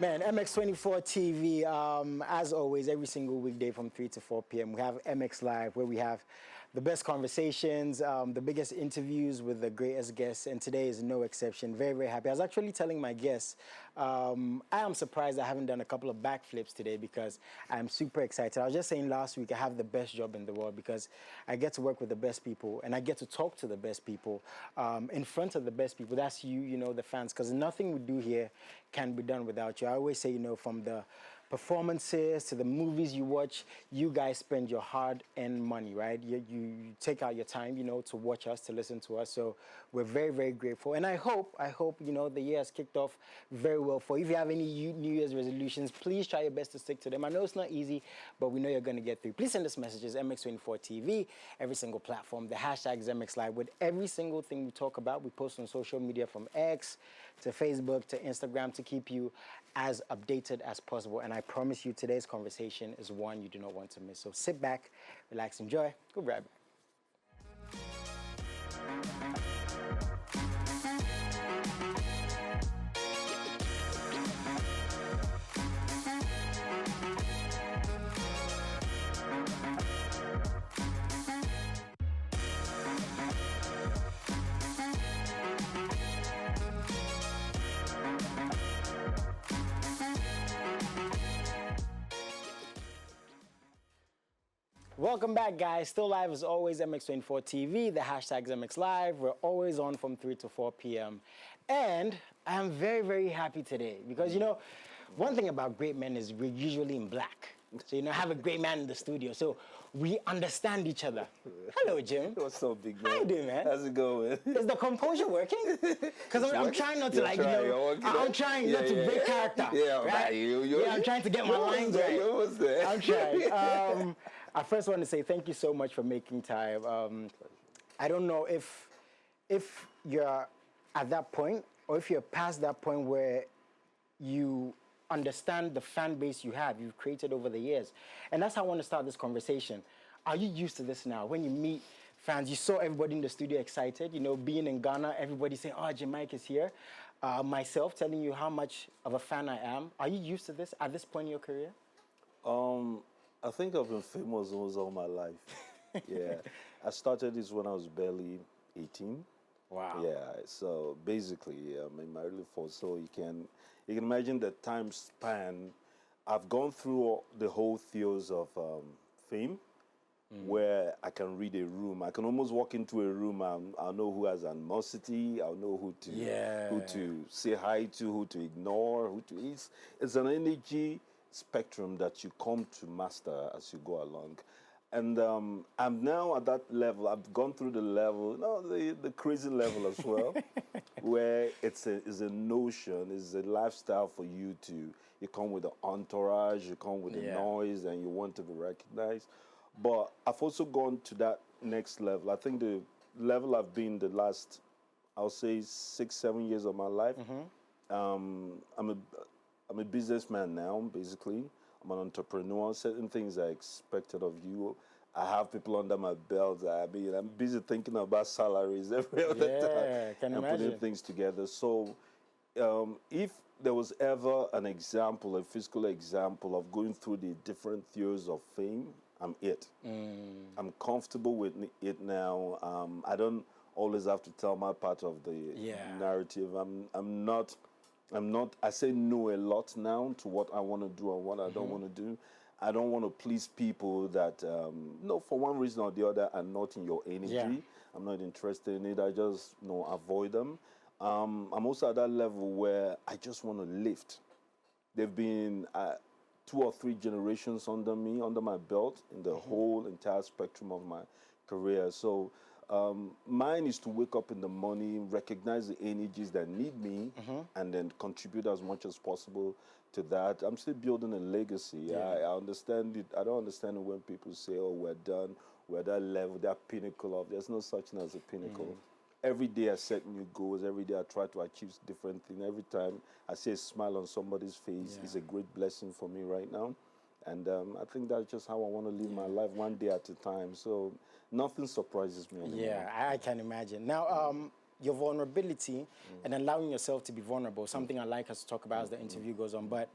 Man, MX24 TV, as always, every single weekday from 3 to 4 p.m. we have MX Live, where we have the best conversations, the biggest interviews with the greatest guests, and today is no exception. Very, very happy. I was actually telling my guests, I am surprised I haven't done a couple of backflips today because I'm super excited. I was just saying last week I have the best job in the world because I get to work with the best people and I get to talk to the best people in front of the best people. That's you know, the fans, because nothing we do here can be done without you. I always say, you know, from the performances to the movies you watch, you guys spend your hard-earned money, right? You take out your time, you know, to watch us, to listen to us. So we're very, very grateful. And I hope, you know, the year has kicked off very well for you. If you have any New Year's resolutions, please try your best to stick to them. I know it's not easy, but we know you're going to get through. Please send us messages, MX24 TV, every single platform. The hashtag is MXLIVE. With every single thing we talk about, we post on social media from X to Facebook to Instagram to keep you as updated as possible. And I promise you today's conversation is one you do not want to miss. So sit back, relax, enjoy. We'll be right back. Welcome back, guys. Still live as always, MX24 TV. The hashtag is MXLive. We're always on from 3 to 4 p.m. And I am very, very happy today because, you know, one thing about great men is we're usually in black. So, you know, I have a great man in the studio, so we understand each other. Hello, Jim. What's up, big man? How you doing, man? How's it going? Is the composure working? Because I'm trying not to, like, you know, I'm trying not to break character. Yeah, right? I'm trying to get my lines right. I'm trying. I first want to say thank you so much for making time. I don't know if you're at that point or if you're past that point where you understand the fan base you've created over the years. And that's how I want to start this conversation. Are you used to this now? When you meet fans, you saw everybody in the studio excited, you know, being in Ghana, everybody saying, oh, Jim Iyke is here. Myself telling you how much of a fan I am. Are you used to this at this point in your career? I think I've been famous almost all my life. Yeah. I started this when I was barely 18. Wow. Yeah, so basically, I'm in my early 40s, so you can imagine the time span. I've gone through the whole throes of fame, where I can read a room. I can almost walk into a room and I'll know who has animosity, I'll know who to say hi to, who to ignore, who to... It's an energy spectrum that you come to master as you go along. And I'm now at that level. I've gone through the level, the crazy level as well, where it's a notion, it's a lifestyle for you to, you come with the entourage, you come with the noise, and you want to be recognized. But I've also gone to that next level. I think the level I've been the last, I'll say 6, 7 years of my life. I'm a businessman now, basically. I'm an entrepreneur. Certain things are expected of you. I have people under my belt. I'm busy thinking about salaries every other time and putting things together. So if there was ever an example, a physical example of going through the different tiers of fame, I'm it. I'm comfortable with it now. I don't always have to tell my part of the narrative. I'm not, I say no a lot now to what I want to do and what I don't want to do. I don't want to please people that, for one reason or the other, are not in your energy. I'm not interested in it. I just, avoid them. I'm also at that level where I just want to lift. There've been 2 or 3 generations under me, under my belt, in the whole entire spectrum of my career. So mine is to wake up in the morning, recognize the energies that need me, and then contribute as much as possible to that. I'm still building a legacy. I understand it. I don't understand it when people say, oh, we're done, we're at that level, that pinnacle of, there's no such thing as a pinnacle. Every day I set new goals. Every day I try to achieve different things. Every time I see a smile on somebody's face is a great blessing for me right now. And I think that's just how I want to live my life, one day at a time. So nothing surprises me anymore. Yeah, I can imagine. Now, your vulnerability and allowing yourself to be vulnerable, something I like us to talk about as the interview goes on. But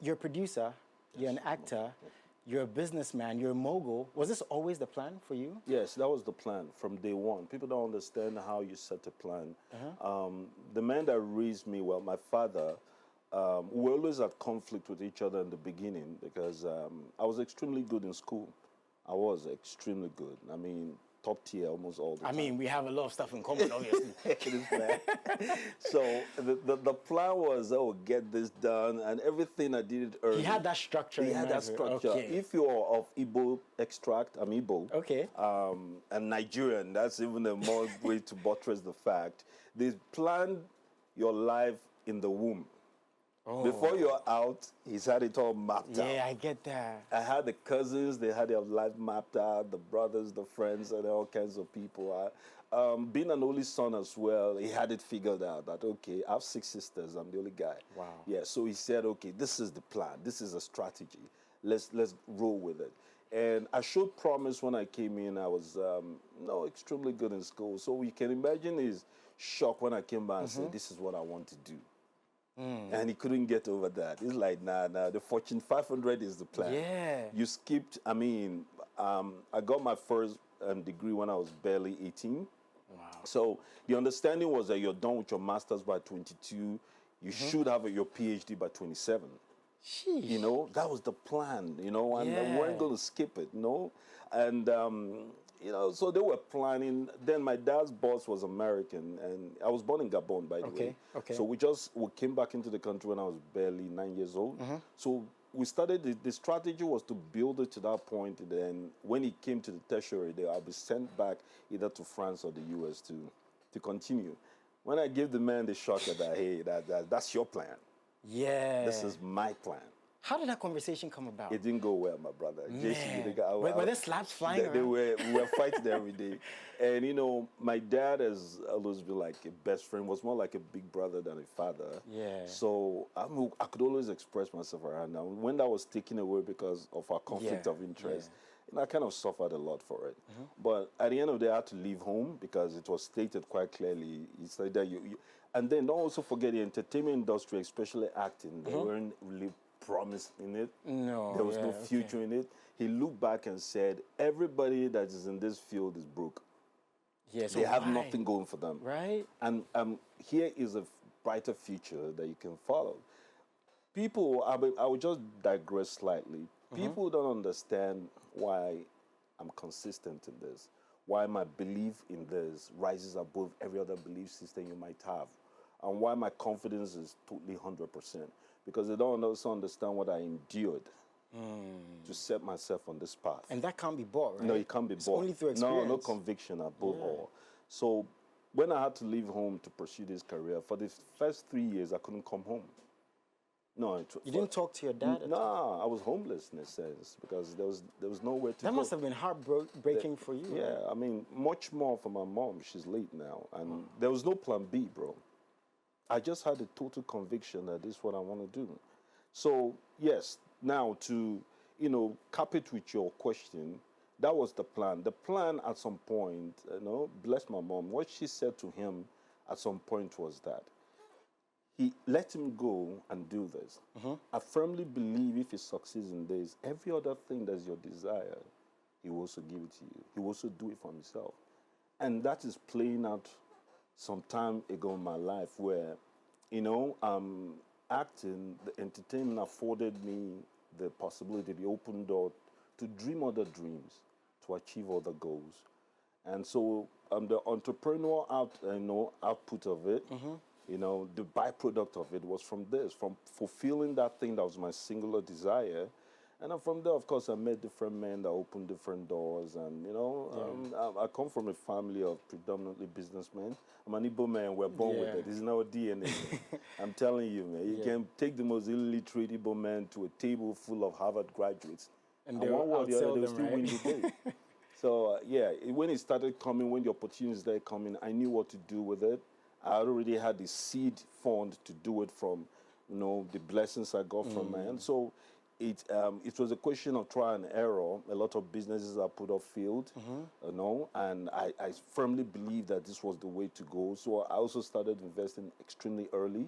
you're a producer, you're an actor, you're a businessman, you're a mogul. Was this always the plan for you? Yes, that was the plan from day one. People don't understand how you set a plan. The man that raised me, well, my father, we always had conflict with each other in the beginning because I was extremely good in school. I was extremely good. I mean, top tier almost all the time. I mean, we have a lot of stuff in common, obviously. It is bad. So the plan was, oh, get this done, and everything I did early. He had that structure. He had that structure. Okay. If you're of Igbo extract, I'm Igbo. Okay. And Nigerian, that's even a more way to buttress the fact. They planned your life in the womb. Oh. Before you're out, he's had it all mapped out. Yeah, I get that. I had the cousins, they had their life mapped out, the brothers, the friends, and all kinds of people. Being an only son as well, he had it figured out that, okay, I have 6 sisters, I'm the only guy. Wow. Yeah, so he said, okay, this is the plan, this is a strategy. Let's roll with it. And I showed promise when I came in. I was extremely good in school. So you can imagine his shock when I came back and said, this is what I want to do. And he couldn't get over that. He's like, nah, the Fortune 500 is the plan. Yeah. You skipped, I mean, I got my first degree when I was barely 18. Wow. So the understanding was that you're done with your master's by 22. You should have your PhD by 27. Sheesh. You know, that was the plan, you know, and Yeah. we weren't going to skip it, you know. And, you know, so they were planning. Then my dad's boss was American, and I was born in Gabon, by the way. Okay. So we came back into the country when I was barely 9 years old. So we started, the strategy was to build it to that point. And then when it came to the tertiary, I'll be sent back either to France or the US to continue. When I gave the man the shocker that, hey, that's your plan. Yeah. This is my plan. How did that conversation come about? It didn't go well, my brother. Man. Were there slaps flying around? We were fighting every day. And, you know, my dad has always been like a best friend, was more like a big brother than a father. Yeah. So I could always express myself around now. When that was taken away because of our conflict of interest, you know, I kind of suffered a lot for it. But at the end of the day, I had to leave home because it was stated quite clearly. It's like that and then don't also forget the entertainment industry, especially acting. They weren't really promised in it. No. There was no future in it. He looked back and said, everybody that is in this field is broke. Yeah, so they have nothing going for them. Right. And here is a brighter future that you can follow. People, I will just digress slightly. People don't understand why I'm consistent in this, why my belief in this rises above every other belief system you might have, and why my confidence is totally 100%. Because they don't also understand what I endured to set myself on this path. And that can't be bought, right? No, it can't be bought. Only through experience. No conviction above all. So when I had to leave home to pursue this career, for the first 3 years, I couldn't come home. No, you didn't talk to your dad? No, I was homeless in a sense because there was nowhere to go. That must have been heartbreaking for you. Yeah, right? I mean, much more for my mom. She's late now, and there was no plan B, bro. I just had a total conviction that this is what I want to do. So yes, now to cap it with your question, that was the plan. The plan at some point, bless my mom. What she said to him at some point was that he let him go and do this. I firmly believe if he succeeds in this, every other thing that's your desire, he will also give it to you. He will also do it for himself. And that is playing out some time ago in my life where, acting, the entertainment afforded me the possibility, the open door to dream other dreams, to achieve other goals. And so the entrepreneurial output of it, the byproduct of it was from this, from fulfilling that thing that was my singular desire. And then from there, of course, I met different men that opened different doors. And, I come from a family of predominantly businessmen. I'm an Igbo man. We're born with it. It's in our DNA. I'm telling you, man. You can take the most illiterate Igbo man to a table full of Harvard graduates. And they'll outsell them, still right? win the day. So, when it started coming, when the opportunities started coming, I knew what to do with it. I already had the seed fund to do it from, the blessings I got from man. So it was a question of trial and error. A lot of businesses are put off field, you know, and I firmly believe that this was the way to go. So I also started investing extremely early,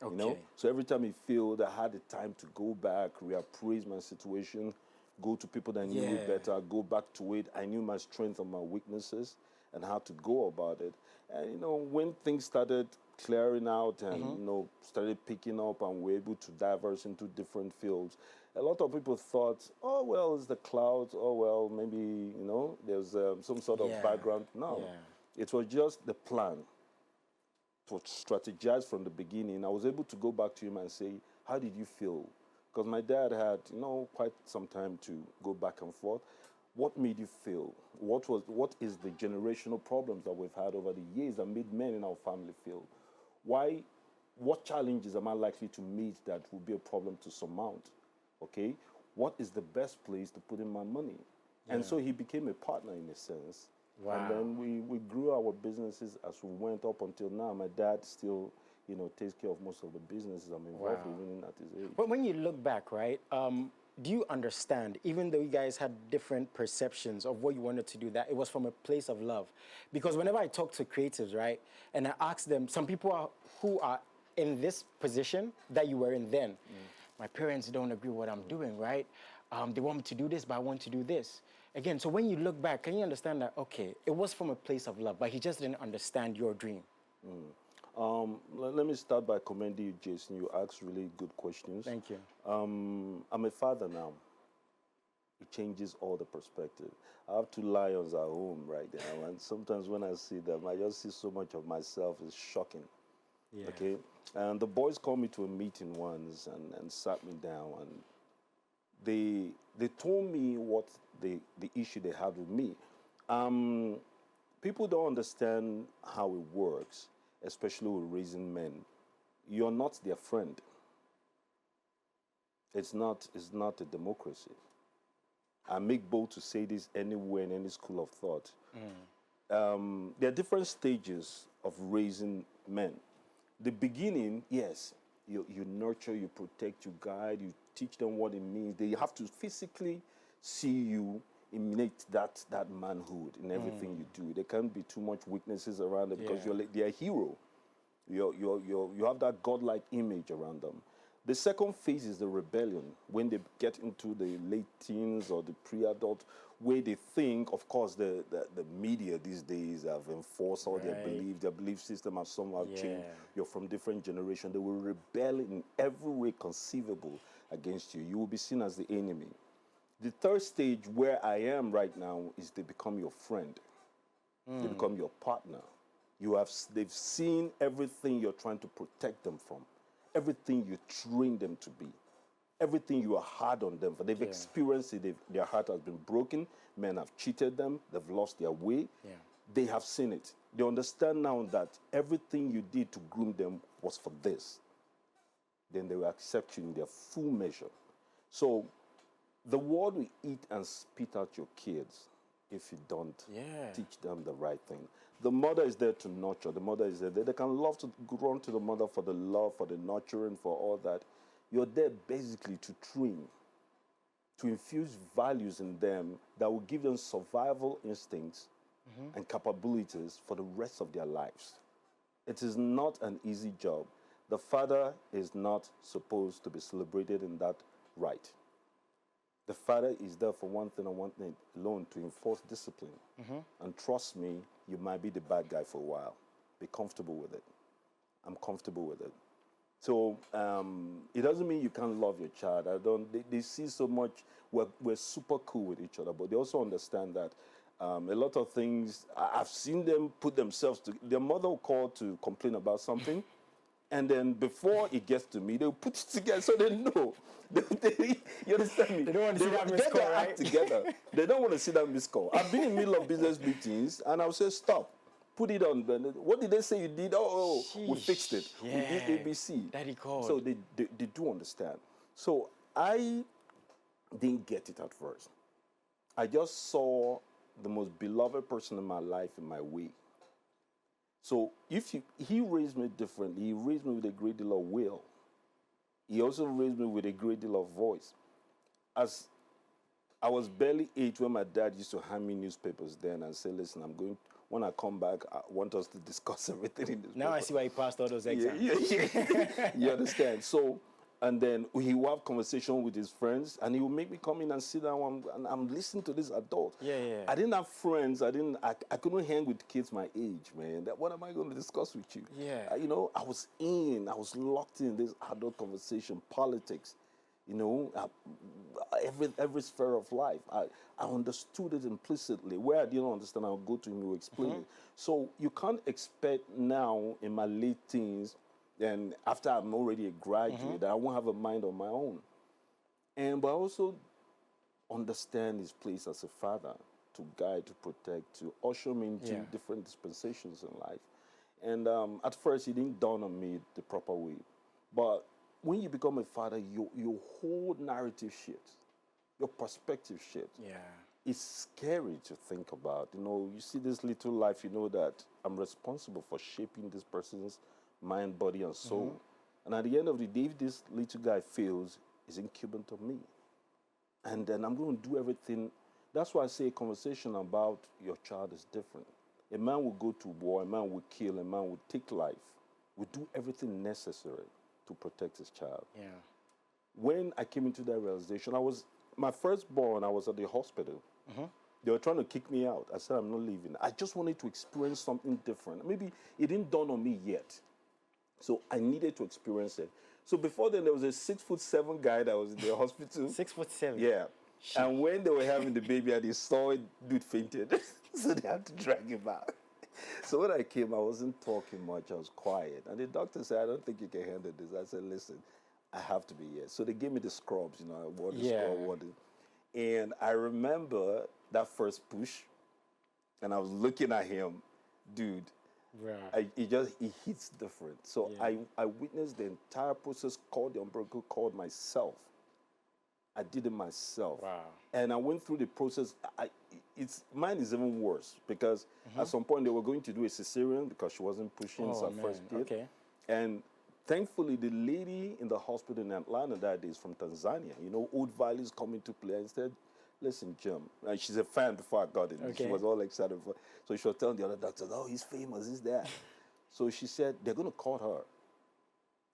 you know. So every time it failed, I had the time to go back, reappraise my situation, go to people that knew it better, go back to it. I knew my strengths and my weaknesses and how to go about it. And, you know, when things started clearing out and, you know, started picking up and we're able to diverse into different fields, a lot of people thought, oh, well, it's the clouds. Oh, well, maybe, you know, there's some sort of background. No, it was just the plan to strategize from the beginning. I was able to go back to him and say, how did you feel? Because my dad had, you know, quite some time to go back and forth. What made you feel? What is the generational problems that we've had over the years that made men in our family feel? Why? What challenges am I likely to meet that will be a problem to surmount? Okay, what is the best place to put in my money? And so he became a partner in a sense. Wow. And then we grew our businesses as we went up until now. My dad still, you know, takes care of most of the businesses I'm involved in, even at his age. But when you look back, right, do you understand, even though you guys had different perceptions of what you wanted to do, that it was from a place of love? Because whenever I talk to creatives, right, and I ask them, some people who are in this position that you were in then, my parents don't agree with what I'm doing, right? They want me to do this, but I want to do this. Again, so when you look back, can you understand that, okay, it was from a place of love, but he just didn't understand your dream? Let me start by commending you, Jason. You asked really good questions. Thank you. I'm a father now. It changes all the perspective. I have 2 lions at home right now, and sometimes when I see them, I just see so much of myself. It's shocking. Yeah. Okay, and the boys called me to a meeting once and sat me down, and they told me what the issue they had with me. People don't understand how it works, especially with raising men. You're not their friend. It's not a democracy. I make bold to say this anywhere in any school of thought. There are different stages of raising men. The beginning, yes, you nurture, you protect, you guide, you teach them what it means. They have to physically see you emanate that manhood in everything you do. There can't be too much weaknesses around them because they're a hero. You have that godlike image around them. The second phase is the rebellion, when they get into the late teens or the pre-adult, where they think, of course, the media these days have enforced all their belief system has somehow changed. You're from different generations. They will rebel in every way conceivable against you. You will be seen as the enemy. The third stage, where I am right now, is they become your friend. They become your partner. They've seen everything you're trying to protect them from, everything you train them to be, everything you are hard on them for. They've experienced it. Their heart has been broken. Men have cheated them. They've lost their way. They have seen it. They understand now that everything you did to groom them was for this. Then they will accept you in their full measure. So the world will eat and spit out your kids if you don't teach them the right thing. The mother is there to nurture. The mother is there. They can love to run to the mother for the love, for the nurturing, for all that. You're there basically to train, to infuse values in them that will give them survival instincts and capabilities for the rest of their lives. It is not an easy job. The father is not supposed to be celebrated in that right. The father is there for one thing and one thing alone, to enforce discipline. And trust me, you might be the bad guy for a while. Be comfortable with it. I'm comfortable with it. So it doesn't mean you can't love your child. They see so much. We're super cool with each other, but they also understand that a lot of things, I've seen them put themselves to, their mother will call to complain about something. And then before it gets to me, they'll put it together so they know. You understand me? They don't want to see that missed get call, their right? act together. They don't want to see that missed call. I've been in the middle of business meetings, and I'll say, stop. Put it on. What did they say you did? Oh, we fixed it. We did ABC. Daddy called. So they do understand. So I didn't get it at first. I just saw the most beloved person in my life in my way. So he raised me differently. He raised me with a great deal of will. He also raised me with a great deal of voice. as I was barely 8 when my dad used to hand me newspapers then and say, listen, when I come back, I want us to discuss everything in this Now paper. I see why you passed all those exams. Yeah. You understand? So, and then he will have conversation with his friends, and he will make me come in and sit down, and I'm listening to this adult. Yeah. I didn't have friends. I couldn't hang with kids my age, man. What am I going to discuss with you? Yeah. I was locked in this adult conversation, politics, every sphere of life. I understood it implicitly. Where I didn't understand, I'll go to him, he'll explain it. So you can't expect now in my late teens, and after I'm already a graduate, that I won't have a mind on my own. But I also understand his place as a father, to guide, to protect, to usher me into different dispensations in life. And at first, it didn't dawn on me the proper way. But when you become a father, your whole narrative shifts. Your perspective shifts. Yeah. It's scary to think about. You see this little life, that I'm responsible for shaping this person's mind, body, and soul. And at the end of the day, if this little guy fails, it's incumbent on me. And then I'm going to do everything. That's why I say a conversation about your child is different. A man will go to war, a man will kill, a man will take life, will do everything necessary to protect his child. Yeah. When I came into that realization, my firstborn, I was at the hospital. They were trying to kick me out. I said, I'm not leaving. I just wanted to experience something different. Maybe it didn't dawn on me yet. So I needed to experience it. So before then, there was a 6'7" guy that was in the hospital. 6'7"? Yeah. And when they were having the baby and they saw it, dude fainted. So they had to drag him out. So when I came, I wasn't talking much. I was quiet. And the doctor said, I don't think you can handle this. I said, listen, I have to be here. So they gave me the scrubs, I wore the scrub. And I remember that first push, and I was looking at him, dude. Right. It hits different. So I witnessed the entire process, called the umbilical cord myself. I did it myself. Wow. And I went through the process. Mine is even worse because at some point they were going to do a cesarean because she wasn't pushing her first kid. Okay. And thankfully, the lady in the hospital in Atlanta that day is from Tanzania. Old values come into play. And said, listen, Jim, and she's a fan before I got in. Okay. She was all excited. So she was telling the other doctors, oh, he's famous, he's that. So she said, they're going to call her.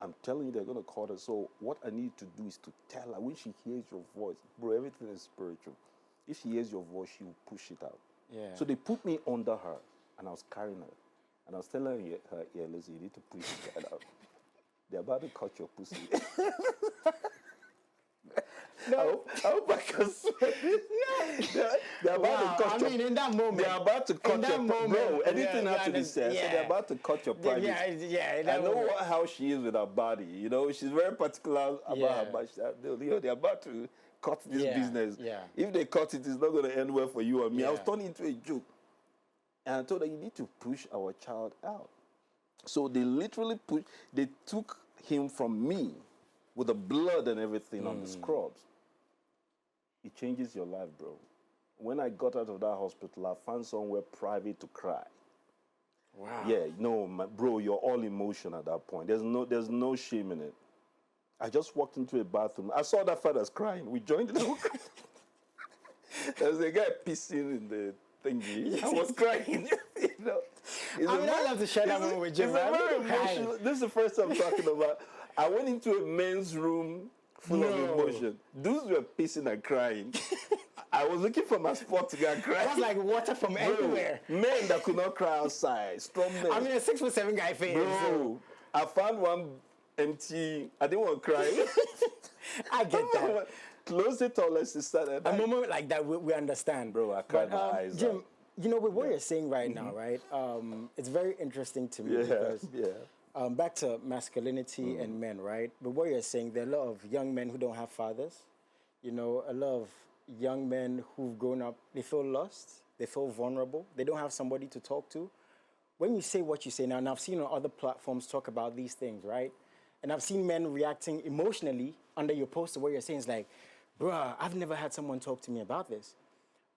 I'm telling you, they're going to call her. So what I need to do is to tell her when she hears your voice, bro, everything is spiritual. If she hears your voice, she will push it out. Yeah. So they put me under her, and I was carrying her. And I was telling her, listen, you need to push that out. They're about to cut your pussy. No. I hope I can swear. They're about to cut in that moment. They're about to cut your moment. Bro, anything has to be said. So they're about to cut your private. I know how she is with her body. She's very particular about her body. They're about to cut this business. Yeah. If they cut it, it's not going to end well for you and me. I was turning into a joke. And I told her, you need to push our child out. So they literally they took him from me with the blood and everything on the scrubs. It changes your life, bro. When I got out of that hospital, I found somewhere private to cry. Wow. Yeah, bro, you're all emotion at that point. There's no shame in it. I just walked into a bathroom. I saw that father's crying. We joined the There's a guy pissing in the thingy. I was crying. I love to share that moment with Jim. It's very emotional. This is the first time I'm talking about. I went into a men's room full of emotion. Dudes were pissing and crying. I was looking for my spot to go and cry. That's like water from everywhere. Men that could not cry outside. Strong men. A 6'7" guy failed. Bro, I found one empty. I didn't want to cry. I get that. Close the toilet, sister. A moment like that, we understand. Bro, I cried my eyes Jim, out. with what you're saying right now, right? It's very interesting to me because back to masculinity and men, right? But what you're saying, there are a lot of young men who don't have fathers. A lot of young men who've grown up, they feel lost, they feel vulnerable, they don't have somebody to talk to. When you say what you say now, and I've seen on other platforms talk about these things, right? And I've seen men reacting emotionally under your post to what you're saying. It's like, bruh, I've never had someone talk to me about this.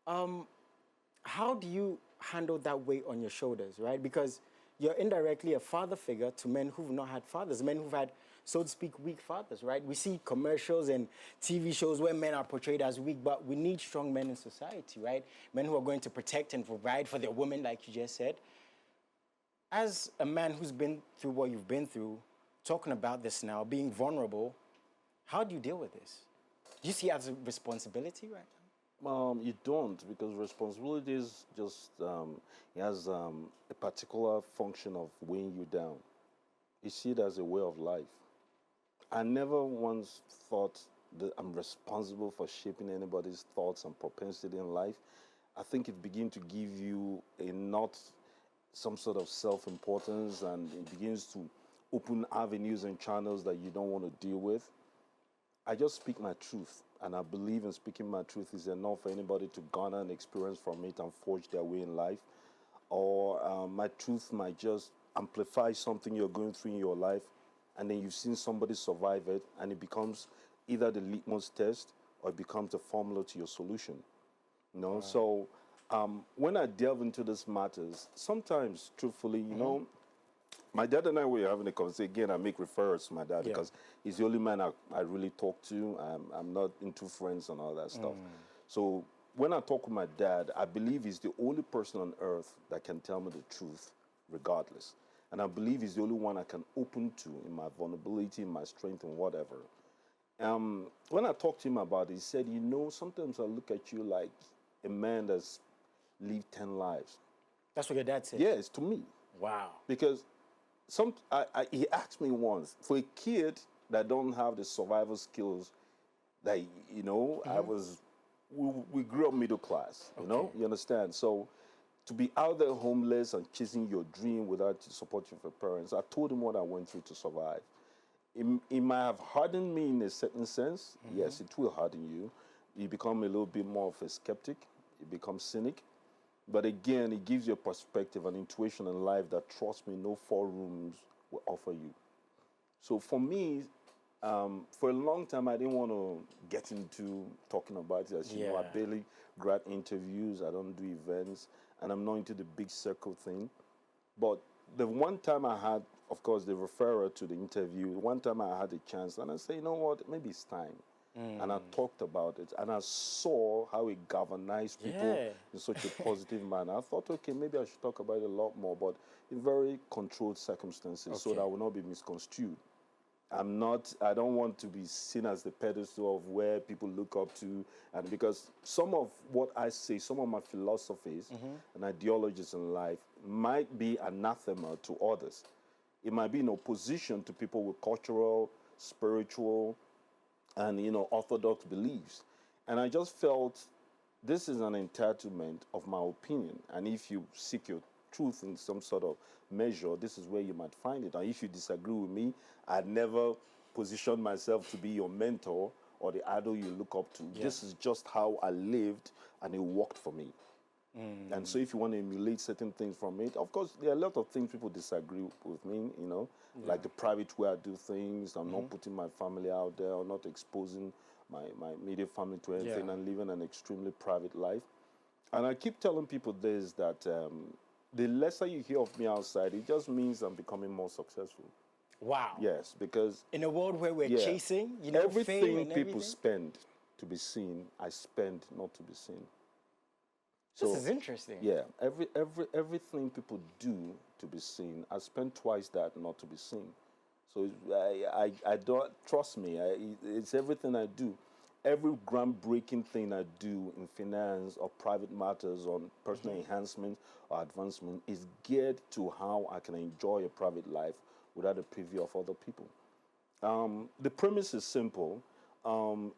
How do you handle that weight on your shoulders, right? Because you're indirectly a father figure to men who've not had fathers, men who've had, so to speak, weak fathers, right? We see commercials and TV shows where men are portrayed as weak, but we need strong men in society, right? Men who are going to protect and provide for their women, like you just said. As a man who's been through what you've been through, talking about this now, being vulnerable, how do you deal with this? Do you see it as a responsibility right now? You don't, because responsibility is just it has a particular function of weighing you down. You see it as a way of life. I never once thought that I'm responsible for shaping anybody's thoughts and propensity in life. I think it begins to give you a not some sort of self-importance, and it begins to open avenues and channels that you don't want to deal with. I just speak my truth, and I believe in speaking my truth is enough for anybody to garner an experience from it and forge their way in life. Or my truth might just amplify something you're going through in your life, and then you've seen somebody survive it, and it becomes either the litmus test or it becomes the formula to your solution. You know, so when I delve into these matters, sometimes, truthfully, you know, my dad and I were having a conversation. Again, I make referrals to my dad because he's the only man I really talk to. I'm not into friends and all that stuff. So when I talk with my dad, I believe he's the only person on earth that can tell me the truth regardless. And I believe he's the only one I can open to in my vulnerability, in my strength, and whatever. When I talked to him about it, he said, you know, sometimes I look at you like a man that's lived 10 lives. That's what your dad said? Yes, to me. Wow. Because he asked me once, for a kid that don't have the survival skills that, you know, we grew up middle class, you know, you understand? So to be out there homeless and chasing your dream without the support of your parents, I told him what I went through to survive. It might have hardened me in a certain sense. Yes, it will harden you. You become a little bit more of a skeptic. You become cynic. But again, it gives you a perspective and intuition in life that, trust me, no 4 rooms will offer you. So for me, for a long time, I didn't want to get into talking about it. As you know, I barely grad interviews. I don't do events. And I'm not into the big circle thing. But the one time I had, of course, the referrer to the interview, one time I had a chance, and I said, you know what, maybe it's time. And I talked about it, and I saw how it galvanized people in such a positive manner. I thought, okay, maybe I should talk about it a lot more, but in very controlled circumstances so that I will not be misconstrued. I don't want to be seen as the pedestal of where people look up to, and because some of what I say, some of my philosophies and ideologies in life might be anathema to others. It might be in opposition to people with cultural, spiritual, and, you know, orthodox beliefs. And I just felt this is an entitlement of my opinion. And if you seek your truth in some sort of measure, this is where you might find it. And if you disagree with me, I'd never position myself to be your mentor or the idol you look up to. This is just how I lived, and it worked for me. And so if you want to emulate certain things from it, of course, there are a lot of things people disagree with me, you know, like the private way I do things. I'm not putting my family out there, or not exposing my immediate family to anything, and living an extremely private life. And I keep telling people this, that the lesser you hear of me outside, it just means I'm becoming more successful. Wow. Yes, because in a world where we're chasing, you know, everything fame and people everything? spend to be seen, I spend not to be seen. So, This is interesting. Yeah, everything people do to be seen, I spend twice that not to be seen. So I don't, trust me, it's everything I do. Every groundbreaking thing I do in finance or private matters, on personal enhancement or advancement, is geared to how I can enjoy a private life without the preview of other people. The premise is simple.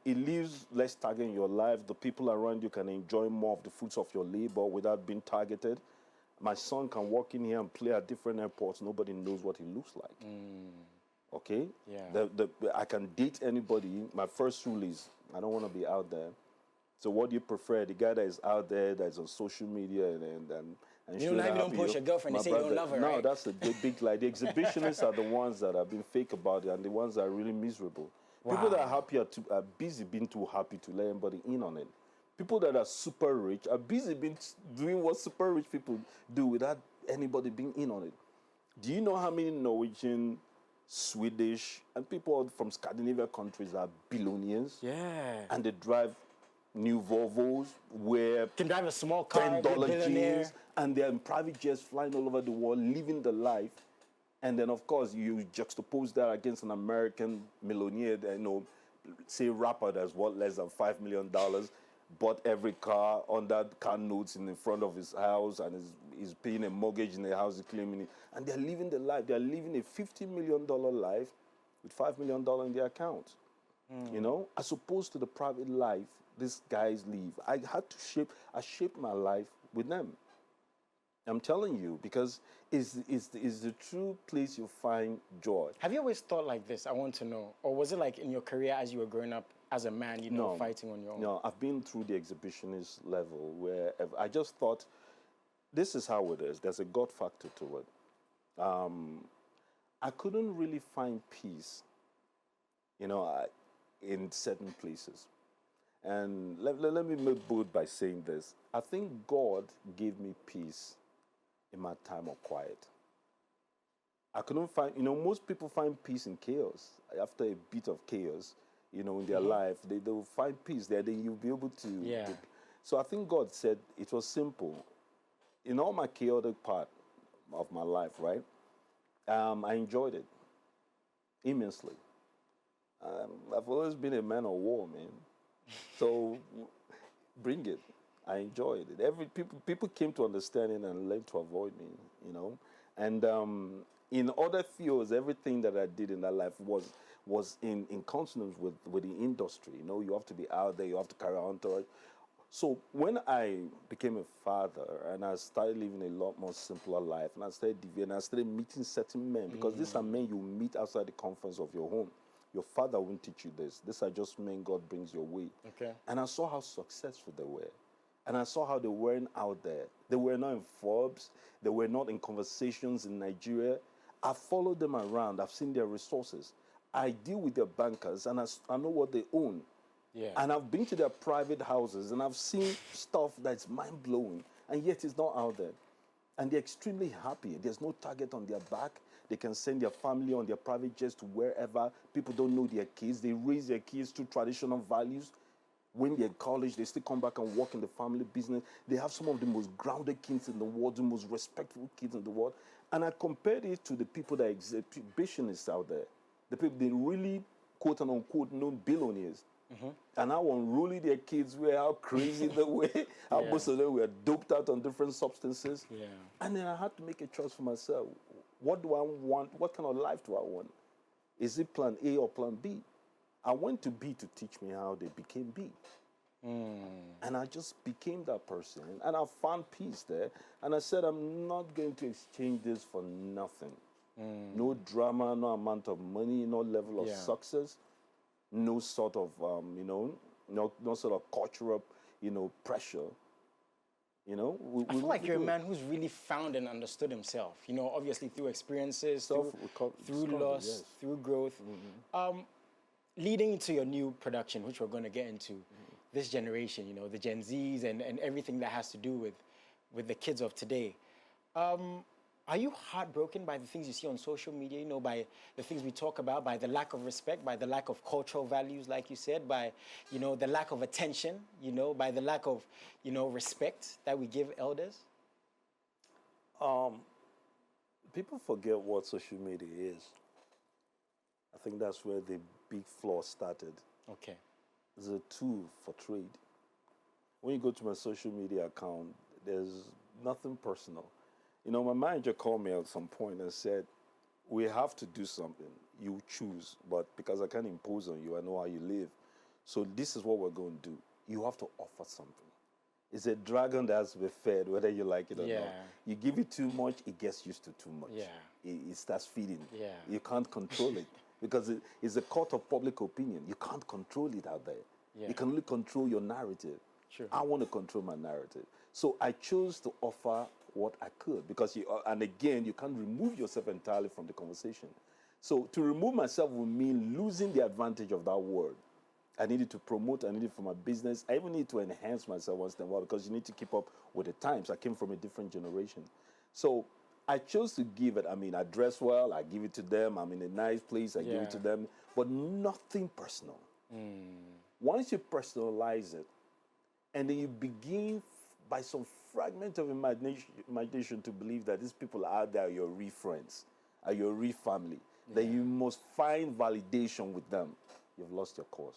It leaves less target in your life. The people around you can enjoy more of the fruits of your labor without being targeted. My son can walk in here and play at different airports. Nobody knows what he looks like. Okay? Yeah. I can date anybody. My first rule is I don't want to be out there. So what do you prefer? The guy that is out there, that is on social media, and you don't push your girlfriend and say you don't love her, no, right? that's a big lie. The exhibitionists are the ones that have been fake about it, and the ones that are really miserable. Wow. People that are happy are busy being too happy to let anybody in on it. People that are super rich are busy doing what super rich people do without anybody being in on it. Do you know how many Norwegian, Swedish, and people from Scandinavian countries are billionaires? Yeah. And they drive new Volvos where Can drive a small car, be a $10 billionaire. jeans, and they're in private jets flying all over the world, living the life. And then, of course, you juxtapose that against an American millionaire, that, say rapper that's worth less than $5 million, bought every car under car notes in the front of his house, and is paying a mortgage in the house, he's claiming it. And they're living the life. They're living a $50 million life with $5 million in their account. As opposed to the private life these guys live. I shaped my life with them. I'm telling you, because it's the true place you find joy. Have you always thought like this? I want to know. Or was it like in your career as you were growing up as a man, fighting on your own? No, I've been through the exhibitionist level where I just thought, this is how it is. There's a God factor to it. I couldn't really find peace, in certain places. And let me make bold by saying this. I think God gave me peace in my time of quiet. I couldn't find, most people find peace in chaos. After a bit of chaos, in their life, they will find peace there, then you'll be able to. Yeah. So I think God said it was simple. In all my chaotic part of my life, right, I enjoyed it immensely. I've always been a man of war, man. So bring it. I enjoyed it. People came to understand it and learned to avoid me, And in other fields, everything that I did in that life was in consonance with the industry. You have to be out there, you have to carry on to it. So when I became a father and I started living a lot more simpler life, and I started deviating, I started meeting certain men, because these are men you meet outside the comforts of your home. Your father won't teach you this. These are just men God brings your way. Okay. And I saw how successful they were. And I saw how they weren't out there. They were not in Forbes. They were not in conversations in Nigeria. I followed them around. I've seen their resources. I deal with their bankers, and I know what they own. Yeah. And I've been to their private houses, and I've seen stuff that's mind-blowing, and yet it's not out there. And they're extremely happy. There's no target on their back. They can send their family on their private jets to wherever. People don't know their kids. They raise their kids to traditional values. When they're in college, they still come back and work in the family business. They have some of the most grounded kids in the world, the most respectful kids in the world. And I compared it to the people that exhibitionists out there. The people, they really, quote and unquote, known billionaires. And how unruly their kids were, how crazy they were, how most of them were doped out on different substances. Yeah. And then I had to make a choice for myself. What do I want? What kind of life do I want? Is it plan A or plan B? I went to B to teach me how they became B. And I just became that person. And I found peace there. And I said, I'm not going to exchange this for nothing. No drama, no amount of money, no level of success, no sort of, no sort of cultural, pressure. I feel like you're a man who's really found and understood himself, obviously through experiences, through loss, through growth. Leading into your new production, which we're going to get into, this generation, the Gen Zs and everything that has to do with the kids of today. Are you heartbroken by the things you see on social media, by the things we talk about, by the lack of respect, by the lack of cultural values, like you said, by, the lack of attention, by the lack of, respect that we give elders? People forget what social media is. I think that's where the big flaw started. Okay. It's a tool for trade. When you go to my social media account, there's nothing personal. My manager called me at some point and said, we have to do something. You choose, but because I can't impose on you, I know how you live. So this is what we're going to do. You have to offer something. It's a dragon that has to be fed, whether you like it or not. You give it too much, it gets used to too much. Yeah. It starts feeding. Yeah. You can't control it because it's a court of public opinion. You can't control it out there. Yeah. You can only control your narrative. Sure. I want to control my narrative. So I chose to offer what I could, because and again, you can't remove yourself entirely from the conversation. So to remove myself would mean losing the advantage of that word. I needed to promote, I needed for my business. I even need to enhance myself once in a while, because you need to keep up with the times. I came from a different generation. So I chose to give it. I mean, I dress well, I give it to them. I'm in a nice place, I give it to them, but nothing personal. Once you personalize it, and then you begin by some fragment of imagination to believe that these people out there are your real friends, are your real family, that you must find validation with them, you've lost your cause.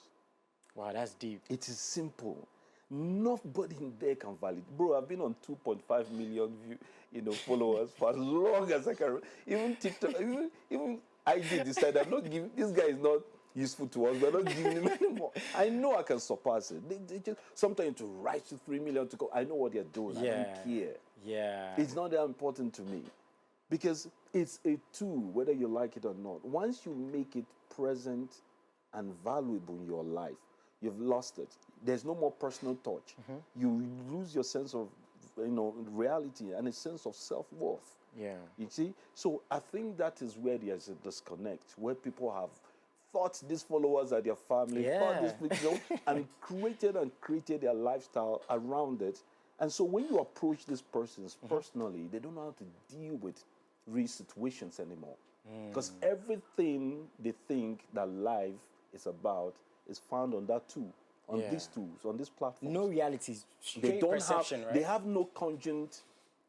Wow, that's deep. It is simple. Nobody in there can validate. Bro, I've been on 2.5 million followers for as long as I can. Even TikTok, even IG decided I'm not giving, this guy is not useful to us, we're not giving him anymore. I know I can surpass it. They just sometimes to rise to 3 million to go. I know what they're doing. I don't care. Yeah. It's not that important to me. Because it's a tool, whether you like it or not. Once you make it present and valuable in your life, you've lost it. There's no more personal touch. You lose your sense of reality and a sense of self-worth. Yeah. You see? So I think that is where there's a disconnect, where people have thought these followers are their family, thought these people, and created their lifestyle around it. And so when you approach these persons personally, they don't know how to deal with real situations anymore. Because everything they think that life is about is found on that tool, on these tools, on this platform. No reality, straight perception, right? They have no congent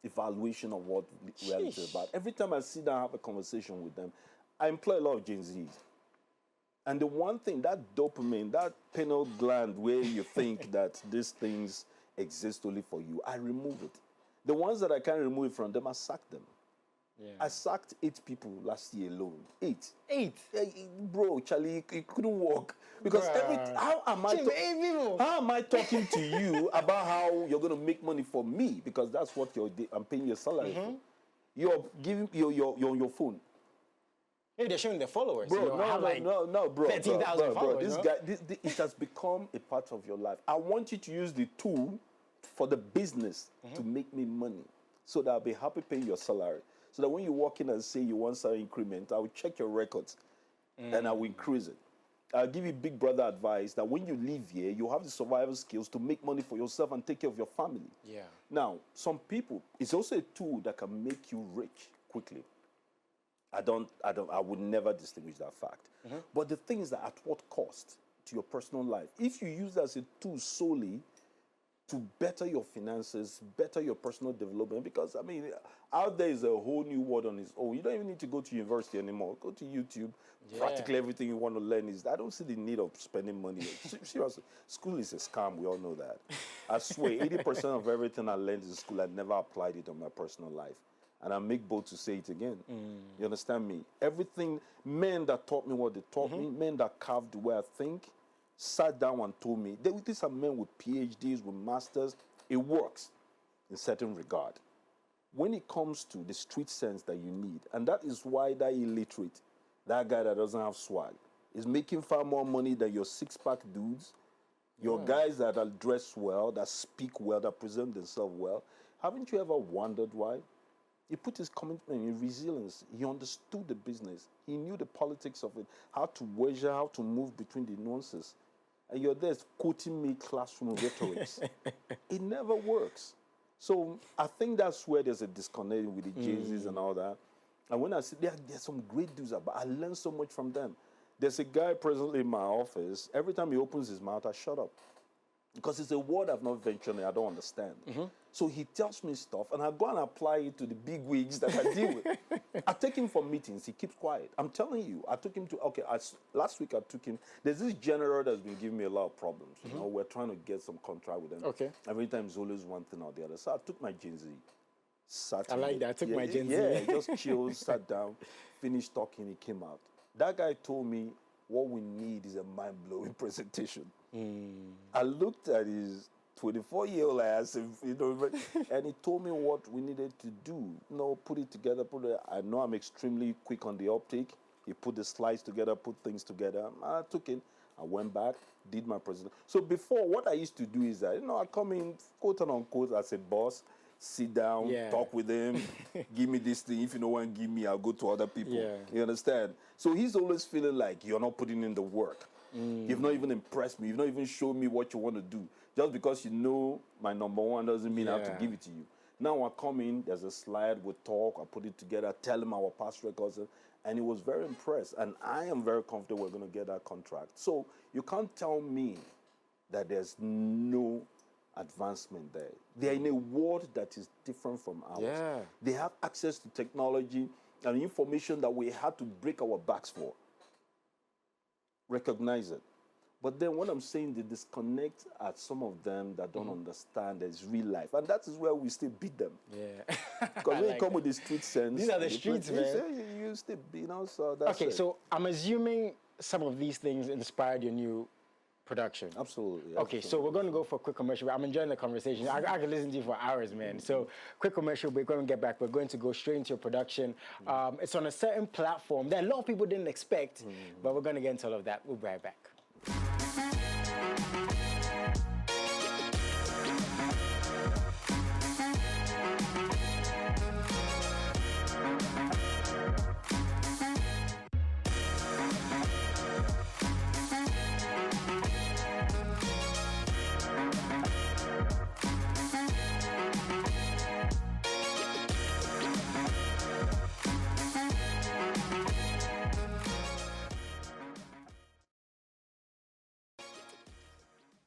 evaluation of what reality is about. Every time I sit down and have a conversation with them, I employ a lot of Gen Zs. And the one thing, that dopamine, that pineal gland where you think that these things exist only for you, I remove it. The ones that I can't remove it from them, I sack them. Yeah. I sacked 8 people last year alone. 8. 8? Bro, Charlie, it couldn't work. Because how am I talking to you about how you're going to make money for me? Because that's what I'm paying your salary for. You're on your phone. Maybe they're showing their followers. Bro, no, bro. 13,000 followers. This guy, it has become a part of your life. I want you to use the tool for the business to make me money, so that I'll be happy paying your salary. So that when you walk in and say you want salary increment, I will check your records and I will increase it. I'll give you big brother advice that when you live here, you have the survival skills to make money for yourself and take care of your family. Yeah. Now, some people, it's also a tool that can make you rich quickly. I would never distinguish that fact. But the thing is that at what cost to your personal life? If you use it as a tool solely to better your finances, better your personal development, because, I mean, out there is a whole new world on its own. You don't even need to go to university anymore. Go to YouTube. Practically everything you want to learn is, I don't see the need of spending money. Seriously, school is a scam. We all know that. I swear, 80% of everything I learned in school, I never applied it on my personal life. And I make bold to say it again. You understand me? Everything, men that taught me what they taught me, men that carved the way I think, sat down and told me, these are men with PhDs, with masters. It works in certain regard. When it comes to the street sense that you need, and that is why that illiterate, that guy that doesn't have swag, is making far more money than your six-pack dudes, your guys that are dressed well, that speak well, that present themselves well. Haven't you ever wondered why? He put his commitment in resilience. He understood the business. He knew the politics of it, how to measure, how to move between the nuances. And you're there quoting me classroom rhetorics. It never works. So I think that's where there's a disconnect with the Jay-Z's and all that. And when I see there's some great dudes, but I learned so much from them. There's a guy presently in my office. Every time he opens his mouth, I shut up. Because it's a word I've not ventured in, I don't understand. So he tells me stuff, and I go and apply it to the big wigs that I deal with. I take him for meetings, he keeps quiet. I'm telling you, I took him to, last week I took him, there's this general that's been giving me a lot of problems. You know, we're trying to get some contract with them. Okay. Every time it's always one thing or the other. So I took my Gen Z. I like that, I took my Gen Z. Yeah, just chilled, sat down, finished talking, he came out. That guy told me, what we need is a mind-blowing presentation. I looked at his 24-year-old ass, and he told me what we needed to do. Put it together. I know I'm extremely quick on the uptake. He put the slides together, put things together. I took it. I went back, did my presentation. So before, what I used to do is that, I come in, quote and unquote, as a boss, sit down, talk with him, give me this thing. If you don't want to give me, I'll go to other people. You understand? So he's always feeling like you're not putting in the work. You've not even impressed me. You've not even shown me what you want to do. Just because you know my number one doesn't mean I have to give it to you. Now I come in, there's a slide, we talk, I put it together, tell him our past records, and he was very impressed. And I am very confident we're going to get that contract. So you can't tell me that there's no advancement there. They're in a world that is different from ours. Yeah. They have access to technology and information that we had to break our backs for. Recognize it. But then what I'm saying, the disconnect at some of them that don't understand that it's real life. And that is where we still beat them. Yeah. Because when you come with the street sense. These are the streets, man. You still, so that's Okay, it. so I'm assuming some of these things inspired your new production. Absolutely. Okay, so we're going to go for a quick commercial. I'm enjoying the conversation. I could listen to you for hours, man. So quick commercial, we're going to get back. We're going to go straight into your production. It's on a certain platform that a lot of people didn't expect, but we're going to get into all of that. We'll be right back.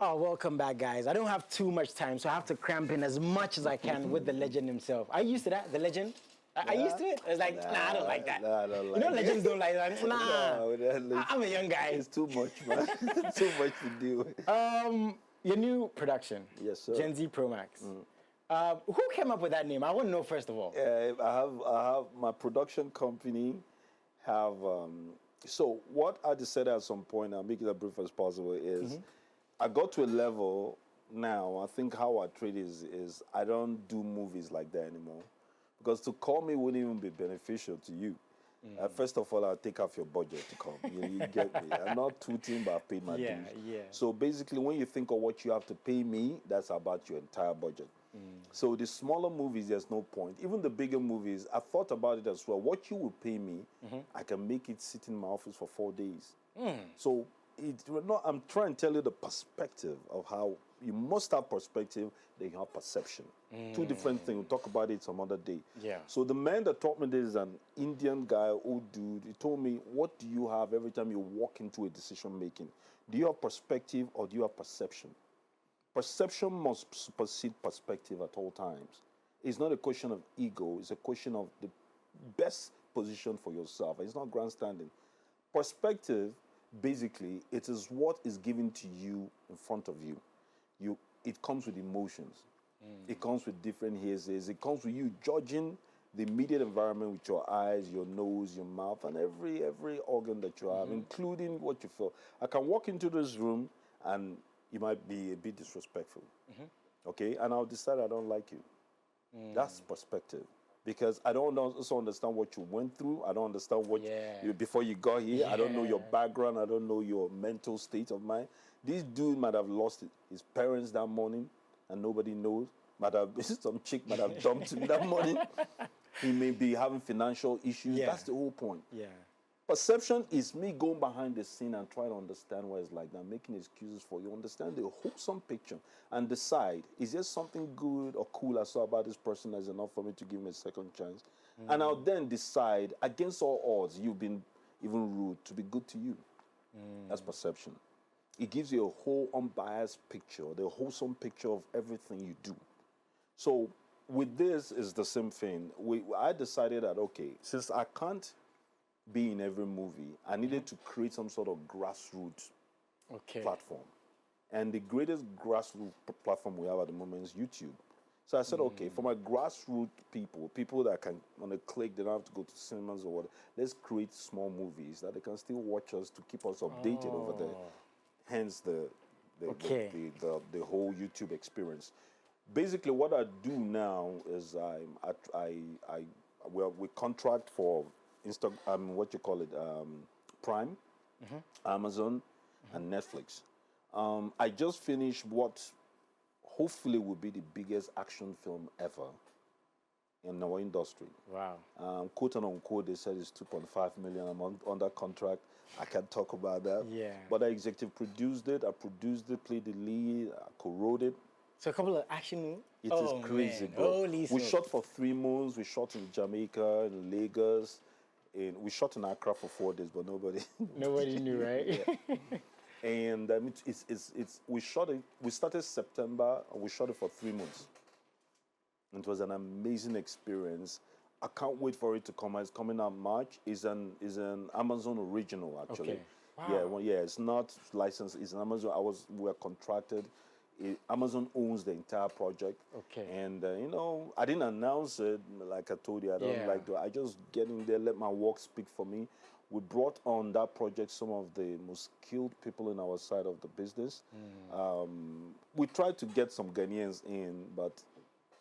Oh, welcome back, guys. I don't have too much time, so I have to cramp in as much as I can with the legend himself. Are you used to that, the legend? Are you used to it? It's like, nah, I don't like that. Nah, I don't like you know, legends don't like that. Nah, No, I'm a young guy. It's too much, man. Too much to deal with. Your new production, Yes, sir. Gen Z Pro Max. Who came up with that name? I want to know first of all. I have my production company have so what I decided at some point, I'll make it as brief as possible, is I got to a level now, I think how I trade is I don't do movies like that anymore. Because to call me wouldn't even be beneficial to you. First of all, I'll take off your budget to come. You get me. I'm not tooting, but I've paid my dues. Yeah. So basically, when you think of what you have to pay me, that's about your entire budget. So the smaller movies, there's no point. Even the bigger movies, I thought about it as well. What you will pay me, I can make it sit in my office for 4 days. So I'm trying to tell you the perspective of how you must have perspective, then you have perception. Two different things. We'll talk about it some other day. Yeah. So the man that taught me this is an Indian guy, old dude. He told me, what do you have every time you walk into a decision making? Do you have perspective or do you have perception? Perception must supersede perspective at all times. It's not a question of ego. It's a question of the best position for yourself. It's not grandstanding. Perspective, basically, it is what is given to you in front of you. It comes with emotions. It comes with different hearsays. It comes with you judging the immediate environment with your eyes, your nose, your mouth, and every organ that you have, including what you feel. I can walk into this room and you might be a bit disrespectful. Okay? And I'll decide I don't like you. That's perspective. Because I don't also understand what you went through. I don't understand what you before you got here. I don't know your background. I don't know your mental state of mind. This dude might have lost his parents that morning and nobody knows. Some chick might have dumped him that morning. He may be having financial issues. That's the whole point. Yeah. Perception is me going behind the scene and trying to understand what it's like. I'm making excuses for you. Understand the wholesome picture and decide, is there something good or cool I saw about this person that's enough for me to give him a second chance? And I'll then decide, against all odds, you've been even rude, to be good to you. That's perception. It gives you a whole unbiased picture, the wholesome picture of everything you do. So with this is the same thing. I decided that, okay, since I can't be in every movie, I needed to create some sort of grassroots platform. And the greatest grassroots platform we have at the moment is YouTube. So I said, okay, for my grassroots people that can, on a click, they don't have to go to cinemas or whatever, let's create small movies that they can still watch us to keep us updated over there. Hence the whole YouTube experience. Basically, what I do now is we contract for Prime, Amazon, and Netflix. I just finished what hopefully will be the biggest action film ever in our industry. Wow. Quote and unquote, they said it's 2.5 million. I'm under contract. I can't talk about that. Yeah. But I executive produced it. I produced it, played the lead, I co-wrote it. So a couple of action. It is crazy, man. bro. Holy We smoke. shot for 3 months. We shot in Jamaica, in Lagos, we shot in Accra for 4 days, but nobody. Nobody knew, right? And we shot it. We started September, and we shot it for 3 months. It was an amazing experience. I can't wait for it to come out. It's coming out March. It's an Amazon original, actually. Okay. Wow. Yeah, well, yeah. It's not licensed. It's an Amazon. We were contracted. Amazon owns the entire project. Okay. And you know, I didn't announce it. Like I told you, I don't like to. I just get in there, let my work speak for me. We brought on that project some of the most skilled people in our side of the business. We tried to get some Ghanaians in, but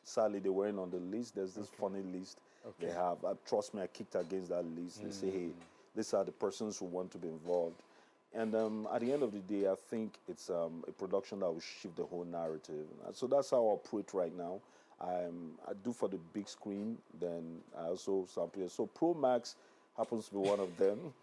sadly they weren't on the list. There's this funny list they have. Trust me, I kicked against that list. They say, hey, these are the persons who want to be involved. And at the end of the day, I think it's a production that will shift the whole narrative. So that's how I operate right now. I do for the big screen, then I also sample. So Pro Max happens to be one of them.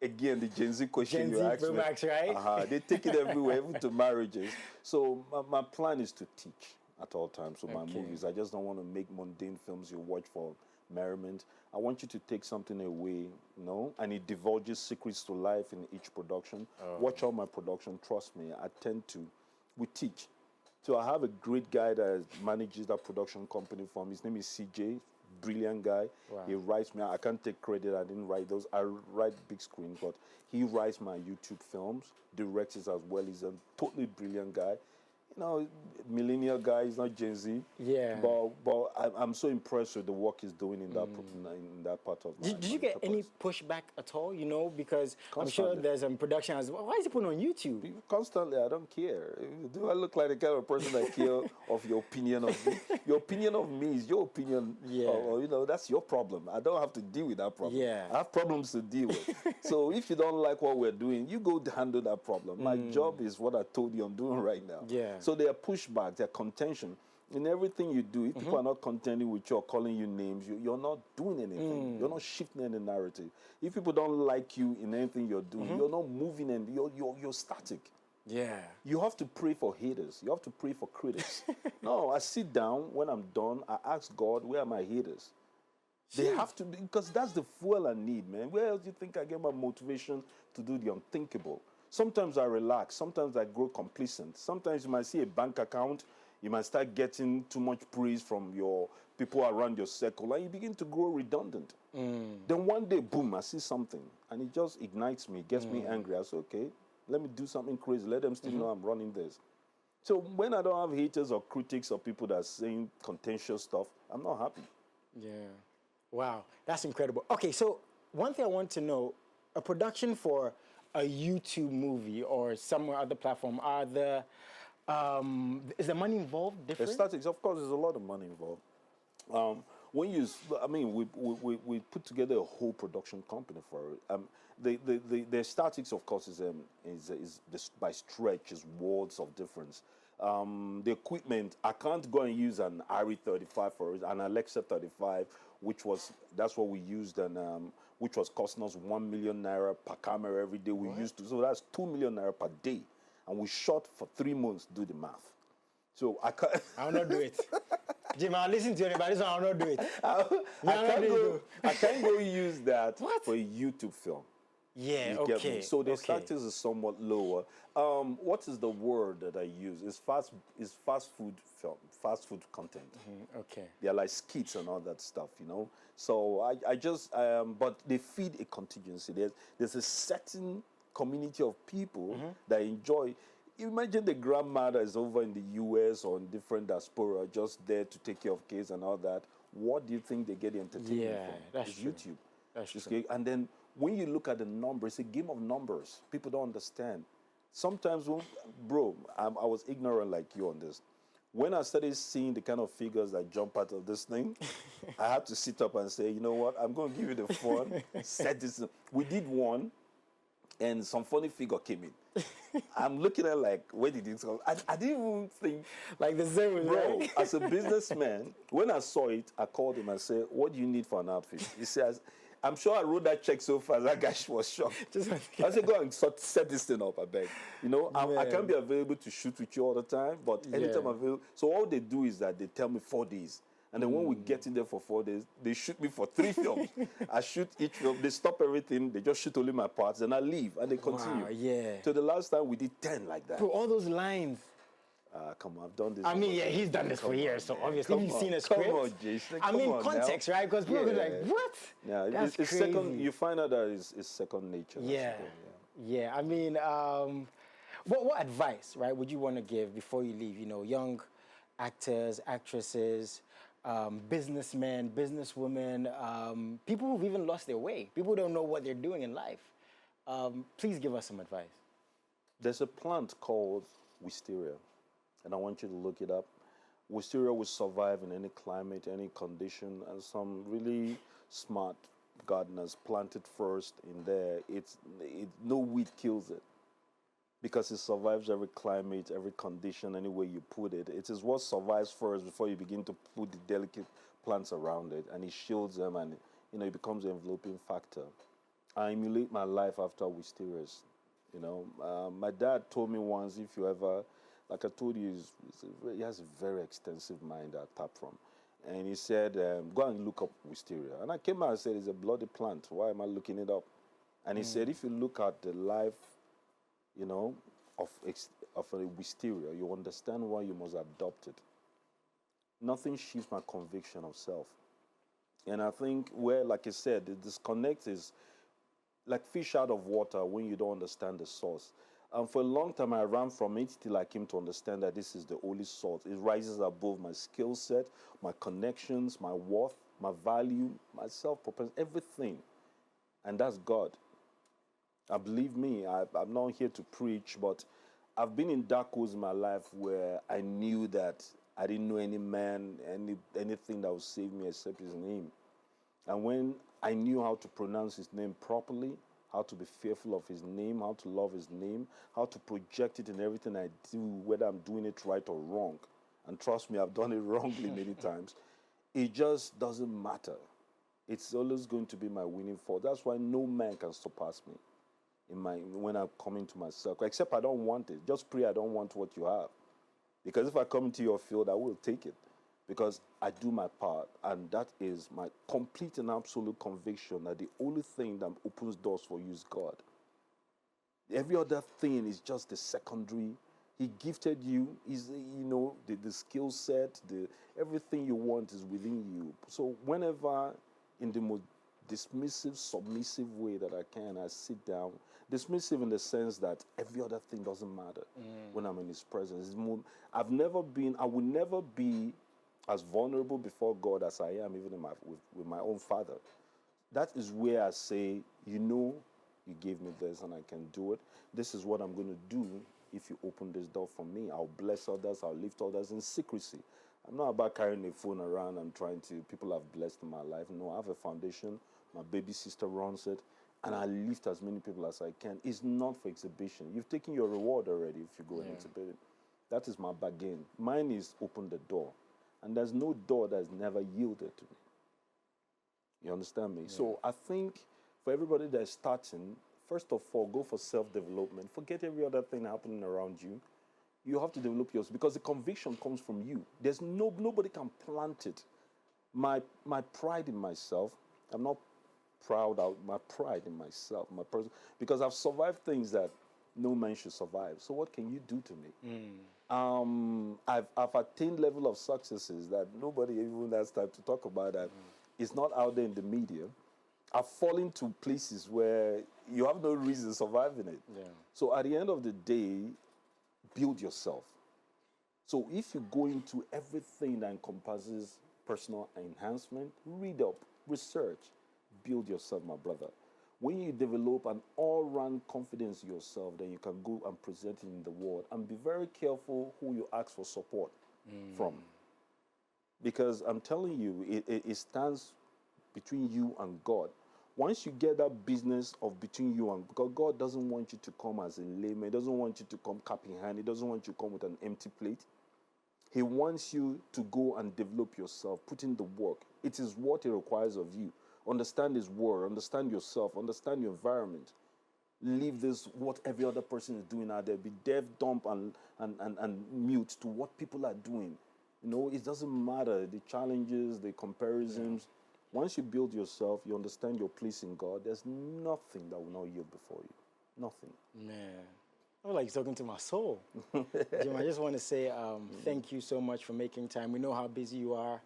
Again, the Gen Z question Gen you Z asked Pro me. Max, right? They take it everywhere, even to marriages. So my plan is to teach at all times. So my movies, I just don't want to make mundane films you watch for merriment. I want you to take something away, you know, and it divulges secrets to life in each production. Watch all my production, trust me, we teach. So I have a great guy that manages that production company for me. His name is CJ, brilliant guy. Wow. He writes me, I can't take credit, I didn't write those. I write big screen, but he writes my YouTube films, directs it as well. He's a totally brilliant guy. You know, millennial guy, he's not Gen Z. Yeah. But I'm so impressed with the work he's doing in that part of my Did you get any pushback at all? You know, because I'm sure Constantly. there's some production as well. Why is he putting on YouTube? Constantly, I don't care. Do I look like the kind of person that care of your opinion of me? Your opinion of me is your opinion. Yeah. Or, you know, that's your problem. I don't have to deal with that problem. Yeah. I have problems to deal with. So if you don't like what we're doing, you go handle that problem. My job is what I told you I'm doing right now. Yeah. So there are pushbacks, there are contention. In everything you do, if people are not contending with you or calling you names, you're not doing anything. You're not shifting any narrative. If people don't like you in anything you're doing, you're not moving and you're static. Yeah. You have to pray for haters. You have to pray for critics. No, I sit down, when I'm done, I ask God, where are my haters? They have to be, because that's the fuel I need, man. Where else do you think I get my motivation to do the unthinkable? Sometimes I relax. Sometimes I grow complacent. Sometimes you might see a bank account. You might start getting too much praise from your people around your circle, and you begin to grow redundant. Then one day, boom, I see something, and it just ignites me, gets me angry. I say, okay, let me do something crazy. Let them still know I'm running this. So when I don't have haters or critics or people that are saying contentious stuff, I'm not happy. Yeah. Wow, that's incredible. Okay, so one thing I want to know, a production for a YouTube movie or some other platform, is the money involved different? The statics, of course, there's a lot of money involved. We put together a whole production company for it. The statics, of course, is by stretch is worlds of difference. The equipment, I can't go and use an RE35 for it, an Alexa 35, that's what we used, and which was costing us 1 million naira per camera every day. So that's 2 million naira per day, and we shot for 3 months. Do the math. So I can't. I will not do it. Jim, I'll listen to you, but this one I will not do it. I can't go use that for a YouTube film. Yeah, You get okay. me? So the statistics is somewhat lower. What is the word that I use? It's fast food film, fast food content. Okay. They're like skits and all that stuff, you know. So I just, but they feed a contingency. There's a certain community of people that enjoy. Imagine the grandmother is over in the US or in different diaspora, just there to take care of kids and all that. What do you think they get the entertainment from? That's It's true. YouTube. That's It's true. okay? And then when you look at the numbers, it's a game of numbers. People don't understand. Sometimes, I was ignorant like you on this. When I started seeing the kind of figures that jump out of this thing, I had to sit up and say, you know what, I'm going to give you the fun. Set this. We did one, and some funny figure came in. I'm looking at like, where did it come? I didn't even think. Like the same, Bro, right? as a businessman, when I saw it, I called him and said, what do you need for an outfit? He says, I'm sure I wrote that check so fast. That guy was shocked. I said, go and set this thing up, I beg. You know, I can't be available to shoot with you all the time, but anytime I'm available. So all they do is that they tell me 4 days. And then when we get in there for 4 days, they shoot me for 3 films. I shoot each film. They stop everything. They just shoot only my parts. Then I leave. And they continue. Wow, yeah. So the last time we did 10 like that. Bro, all those lines. Come on, I've done this. I mean, yeah, he's done this for years, so obviously you've seen a script. Come on, Jason. I mean, context, right? Because people are like, what? Yeah, that's it's crazy. second. You find out that it's second nature. Yeah. I mean, what advice, right, would you want to give before you leave? You know, young actors, actresses, businessmen, businesswomen, people who've even lost their way. People who don't know what they're doing in life. Please give us some advice. There's a plant called wisteria, and I want you to look it up. Wisteria will survive in any climate, any condition, and some really smart gardeners plant it first in there. No weed kills it because it survives every climate, every condition, any way you put it. It is what survives first before you begin to put the delicate plants around it, and it shields them, and it becomes an enveloping factor. I emulate my life after wisterias. You know, my dad told me once, if you ever, like I told you, he has a very extensive mind I tap from. And he said, go and look up wisteria. And I came out and said, it's a bloody plant. Why am I looking it up? And he said, if you look at the life, you know, of a wisteria, you understand why you must adopt it. Nothing shifts my conviction of self. And I think where, like I said, the disconnect is like fish out of water when you don't understand the source. And for a long time, I ran from it till I came to understand that this is the only source. It rises above my skill set, my connections, my worth, my value, my self-purpose, everything. And that's God. Believe me, I'm not here to preach, but I've been in dark holes in my life where I knew that I didn't know any man, anything that would save me except his name. And when I knew how to pronounce his name properly, how to be fearful of his name, how to love his name, how to project it in everything I do, whether I'm doing it right or wrong. And trust me, I've done it wrongly many times. It just doesn't matter. It's always going to be my winning force. That's why no man can surpass me when I'm coming to my circle, except I don't want it. Just pray I don't want what you have. Because if I come into your field, I will take it. Because I do my part, and that is my complete and absolute conviction that the only thing that opens doors for you is God. Every other thing is just the secondary. He gifted you, the skill set, everything you want is within you. So whenever, in the most dismissive, submissive way that I can, I sit down, dismissive in the sense that every other thing doesn't matter when I'm in his presence. I will never be as vulnerable before God as I am even with my own father. That is where I say, you gave me this and I can do it. This is what I'm going to do if you open this door for me. I'll bless others, I'll lift others in secrecy. I'm not about carrying a phone around and people have blessed in my life. No, I have a foundation. My baby sister runs it. And I lift as many people as I can. It's not for exhibition. You've taken your reward already if you go and exhibit it. That is my bargain. Mine is open the door. And there's no door that has never yielded to me. You understand me? Yeah. So I think for everybody that's starting, first of all, go for self-development. Forget every other thing happening around you. You have to develop yours because the conviction comes from you. There's nobody can plant it. My pride in myself, I'm not proud of my pride in myself, my person, because I've survived things that no man should survive. So what can you do to me? I've attained level of successes that nobody even has time to talk about that is not out there in the media. I've fallen to places where you have no reason surviving it. Yeah. So at the end of the day, build yourself. So if you go into everything that encompasses personal enhancement, read up, research, build yourself, my brother. When you develop an all-round confidence in yourself, then you can go and present it in the world. And be very careful who you ask for support from. Because I'm telling you, it stands between you and God. Once you get that business of between you and, because God doesn't want you to come as a layman. He doesn't want you to come cap in hand. He doesn't want you to come with an empty plate. He wants you to go and develop yourself, put in the work. It is what he requires of you. Understand his word, understand yourself, understand your environment. Leave this, what every other person is doing out there. Be deaf, dumb, and mute to what people are doing. You know, it doesn't matter, the challenges, the comparisons. Once you build yourself, you understand your place in God, there's nothing that will not yield before you. Nothing. Man, I feel like you're talking to my soul. Jim, I just want to say thank you so much for making time. We know how busy you are,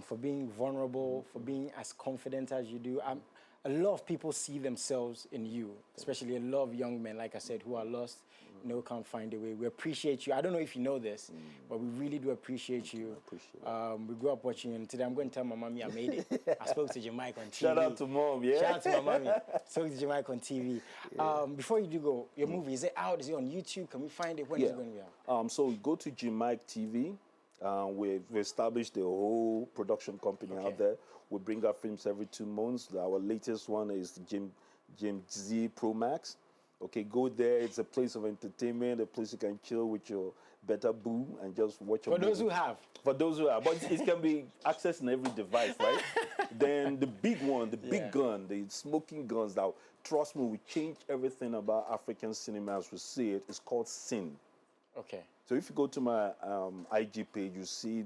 for being vulnerable, for being as confident as you do. A lot of people see themselves in you, especially a lot of young men, like I said, who are lost, you know, can't find a way. We appreciate you. I don't know if you know this, but we really do appreciate you. We grew up watching you, and today I'm going to tell my mommy I made it. I spoke to Jim Iyke on TV. Shout out to mom, yeah? Shout out to my mommy. Spoke to Jim Iyke on TV. Before you do go, your movie, is it out? Is it on YouTube? Can we find it? When is it going to be out? So go to Jim Iyke TV. We've established a whole production company out there. We bring out films every 2 months. Our latest one is Jim Z Pro Max. Okay, go there. It's a place of entertainment, a place you can chill with your better boo and just watch a movie. For those who have. For those who have. But it can be accessed in every device, right? Then the big one, the big gun, the smoking guns that, trust me, will change everything about African cinema as we see it. It's called Sin. Okay. So if you go to my IG page, you see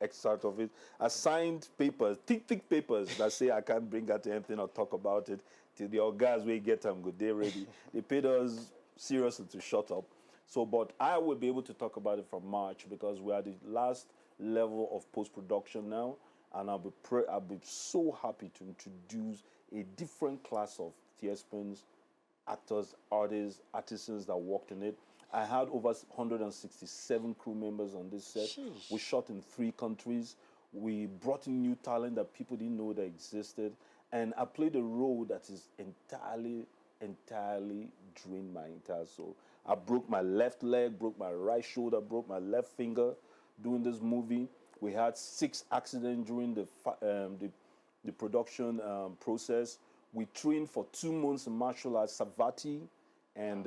excerpt of it. I signed papers, thick papers that say I can't bring out anything or talk about it till the guys will get them good. They're ready. They paid us seriously to shut up. So, but I will be able to talk about it from March because we are the last level of post-production now, and I'll be so happy to introduce a different class of thespians, actors, artists, artisans that worked in it. I had over 167 crew members on this set. Sheesh. We shot in 3 countries. We brought in new talent that people didn't know that existed. And I played a role that is entirely drained my entire soul. I broke my left leg, broke my right shoulder, broke my left finger doing this movie. We had 6 accidents during the production process. We trained for 2 months in martial arts, Savati, and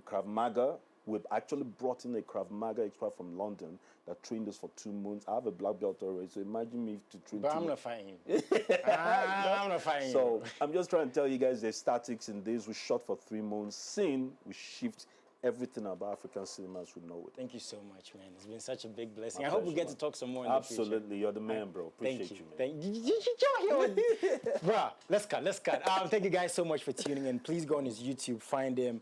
Krav Maga. We've actually brought in a Krav Maga expert from London that trained us for 2 months. I have a black belt already, so imagine me to train. But I'm not fighting you. I'm not fighting you. So I'm just trying to tell you guys the statics in this. We shot for 3 months. Sin, we shift everything about African cinema as we know it. Thank you so much, man. It's been such a big blessing. I hope we get to talk some more in the future. Absolutely. You're the man, bro. Appreciate you, man. Thank you. Bruh, let's cut. Thank you guys so much for tuning in. Please go on his YouTube, find him,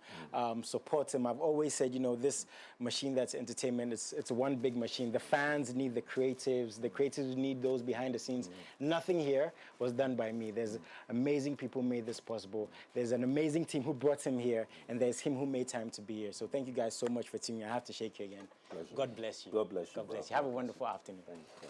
support him. I've always said, you know, this machine that's entertainment, it's one big machine. The fans need the creatives need those behind the scenes. Nothing here was done by me. There's amazing people who made this possible. There's an amazing team who brought him here, and there's him who made time to be here. So thank you guys so much for tuning in. I have to shake you again. Pleasure. God bless you. God bless you. God bless you. Have a wonderful afternoon. Thank you.